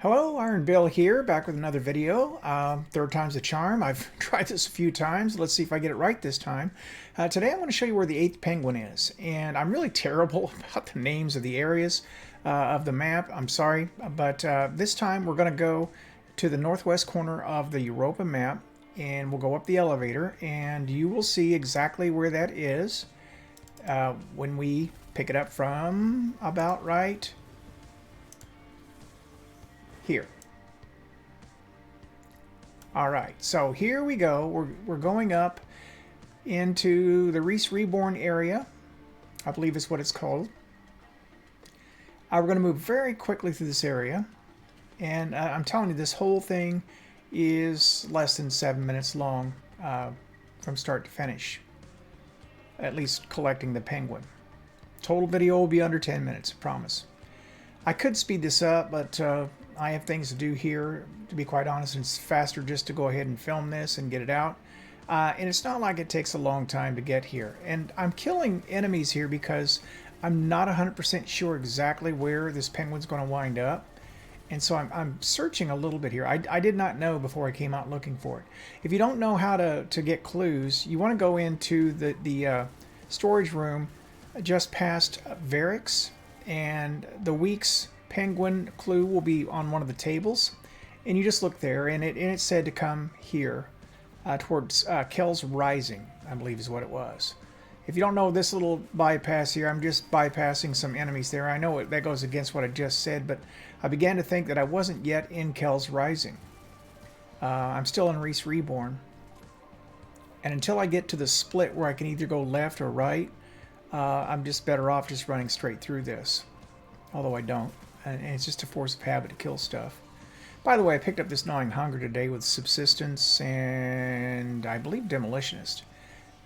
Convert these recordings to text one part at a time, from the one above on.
Hello, Iron Bill here, back with another video. Third time's a charm. I've tried this a few times. Let's see if I get it right this time. Today I'm going to show you where the 8th penguin is. And I'm really terrible about the names of the areas of the map. I'm sorry. But this time we're going to go to the northwest corner of the Europa map. And we'll go up the elevator. And you will see exactly where that is when we pick it up from about right here. All right, so here we go. We're going up into the Reese Reborn area, I believe is what it's called. We're going to move very quickly through this area, and I'm telling you, this whole thing is less than 7 minutes long from start to finish, at least collecting the penguin. Total video will be under 10 minutes, I promise. I could speed this up, but I have things to do here. To be quite honest, it's faster just to go ahead and film this and get it out. And it's not like it takes a long time to get here. And I'm killing enemies here because I'm not 100% sure exactly where this penguin's going to wind up. And so I'm searching a little bit here. I did not know before I came out looking for it. If you don't know how to get clues, you want to go into the storage room just past Varix, and the week's penguin clue will be on one of the tables, and you just look there, and it said to come here towards Kel's Rising, I believe is what it was. If you don't know this little bypass here, I'm just bypassing some enemies there. I know that goes against what I just said, but I began to think that I wasn't yet in Kel's Rising. I'm still in Reese Reborn, and until I get to the split where I can either go left or right, I'm just better off just running straight through this, although I don't. And it's just a force of habit to kill stuff. By the way, I picked up this Gnawing Hunger today with Subsistence and I believe Demolitionist.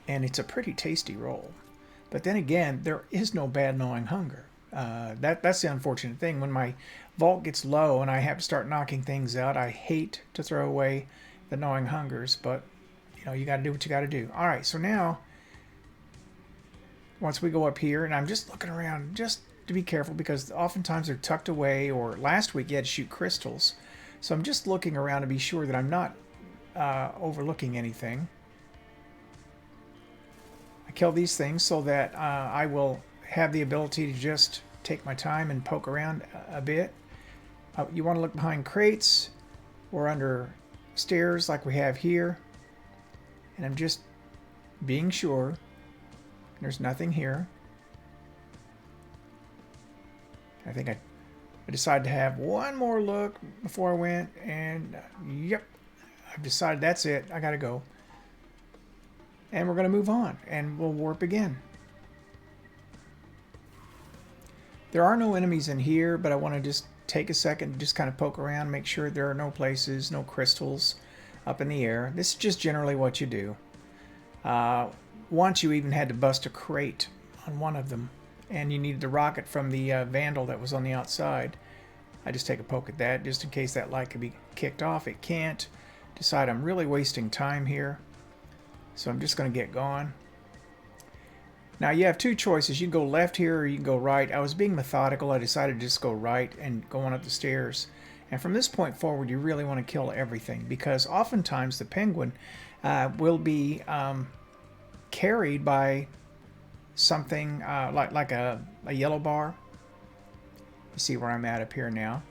And it's a pretty tasty roll. But then again, there is no bad Gnawing Hunger. That's the unfortunate thing. When my vault gets low and I have to start knocking things out, I hate to throw away the Gnawing Hungers. But, you know, you got to do what you got to do. All right, so now, once we go up here, and I'm just looking around, just to be careful because oftentimes they're tucked away, or last week you had to shoot crystals. So I'm just looking around to be sure that I'm not overlooking anything. I kill these things so that I will have the ability to just take my time and poke around a bit. You want to look behind crates or under stairs like we have here. And I'm just being sure there's nothing here. I think I decided to have one more look before I went, and yep, I've decided that's it. I gotta go. And we're gonna move on, and we'll warp again. There are no enemies in here, but I want to just take a second to just kind of poke around, make sure there are no places, no crystals up in the air. This is just generally what you do. Once you even had to bust a crate on one of them, and you needed the rocket from the Vandal that was on the outside. I just take a poke at that just in case that light could be kicked off. It can't. Decide I'm really wasting time here, so I'm just going to get going. Now you have two choices. You can go left here or you can go right. I was being methodical. I decided to just go right and go on up the stairs. And from this point forward, you really want to kill everything, because oftentimes the penguin will be carried by something like a yellow bar. You see where I'm at up here now.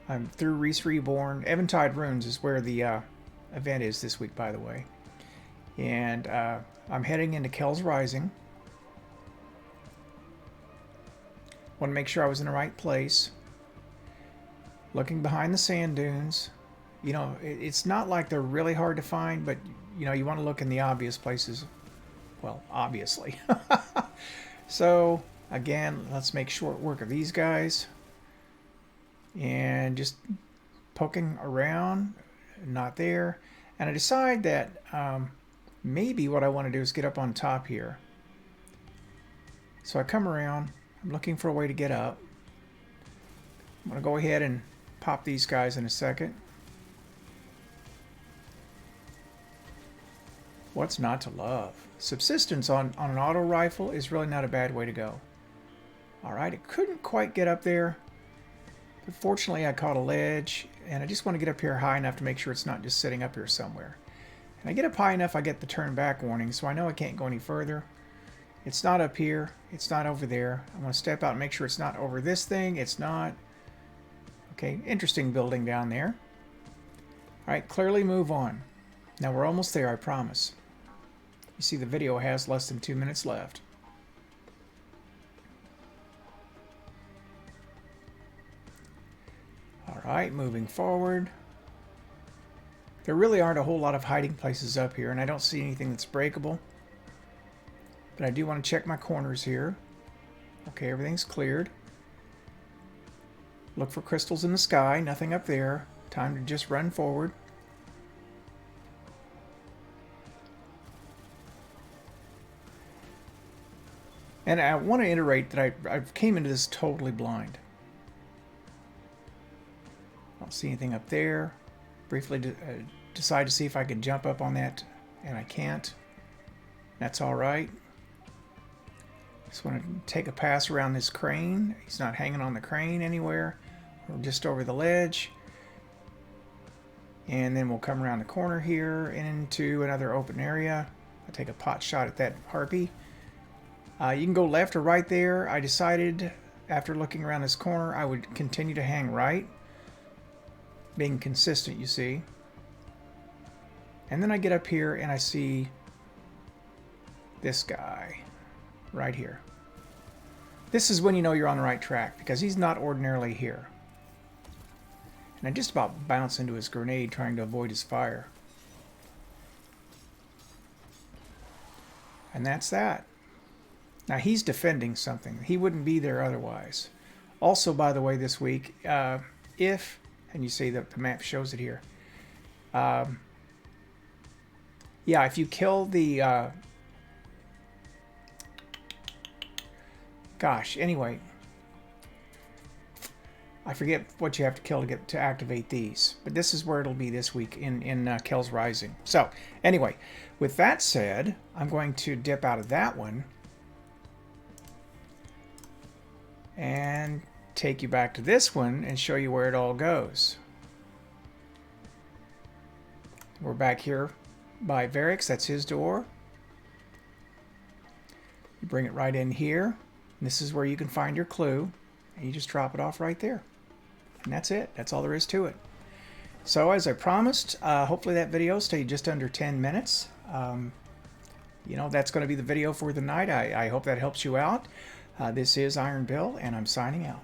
I'm through Reese Reborn. Eventide Ruins is where the event is this week, by the way. And I'm heading into Kel's Rising. Want to make sure I was in the right place. Looking behind the sand dunes. You know, it's not like they're really hard to find, but you know, you want to look in the obvious places. Well, obviously. So, again, let's make short work of these guys. And just poking around, not there. And I decide that maybe what I want to do is get up on top here. So I come around. I'm looking for a way to get up. I'm going to go ahead and pop these guys in a second. What's not to love? Subsistence on an auto rifle is really not a bad way to go. Alright, it couldn't quite get up there. But fortunately, I caught a ledge, and I just want to get up here high enough to make sure it's not just sitting up here somewhere. And I get up high enough, I get the turn back warning, so I know I can't go any further. It's not up here. It's not over there. I want to step out and make sure it's not over this thing. It's not. Okay, interesting building down there. All right, clearly move on. Now we're almost there, I promise. You see the video has less than 2 minutes left. All right, moving forward. There really aren't a whole lot of hiding places up here, and I don't see anything that's breakable. But I do want to check my corners here. Okay, everything's cleared. Look for crystals in the sky, nothing up there. Time to just run forward. And I want to iterate that I came into this totally blind. I don't see anything up there. Briefly decide to see if I could jump up on that, and I can't. That's all right. Just want to take a pass around this crane. He's not hanging on the crane anywhere. We're just over the ledge. And then we'll come around the corner here into another open area. I'll take a pot shot at that harpy. You can go left or right there. I decided after looking around this corner I would continue to hang right. Being consistent, you see. And then I get up here and I see this guy right here. This is when you know you're on the right track, because he's not ordinarily here. And I just about bounce into his grenade trying to avoid his fire. And that's that. Now he's defending something. He wouldn't be there otherwise. Also, by the way, this week, if, and you see that the map shows it here. Yeah, if you kill the... gosh, anyway. I forget what you have to kill to activate these. But this is where it'll be this week in Kel's Rising. So, anyway, with that said, I'm going to dip out of that one. And take you back to this one and show you where it all goes. We're back here by Variks. That's his door. You bring it right in here. And this is where you can find your clue. And you just drop it off right there. And that's it. That's all there is to it. So as I promised, hopefully that video stayed just under 10 minutes. You know, that's going to be the video for the night. I hope that helps you out. This is Iron Bill, and I'm signing out.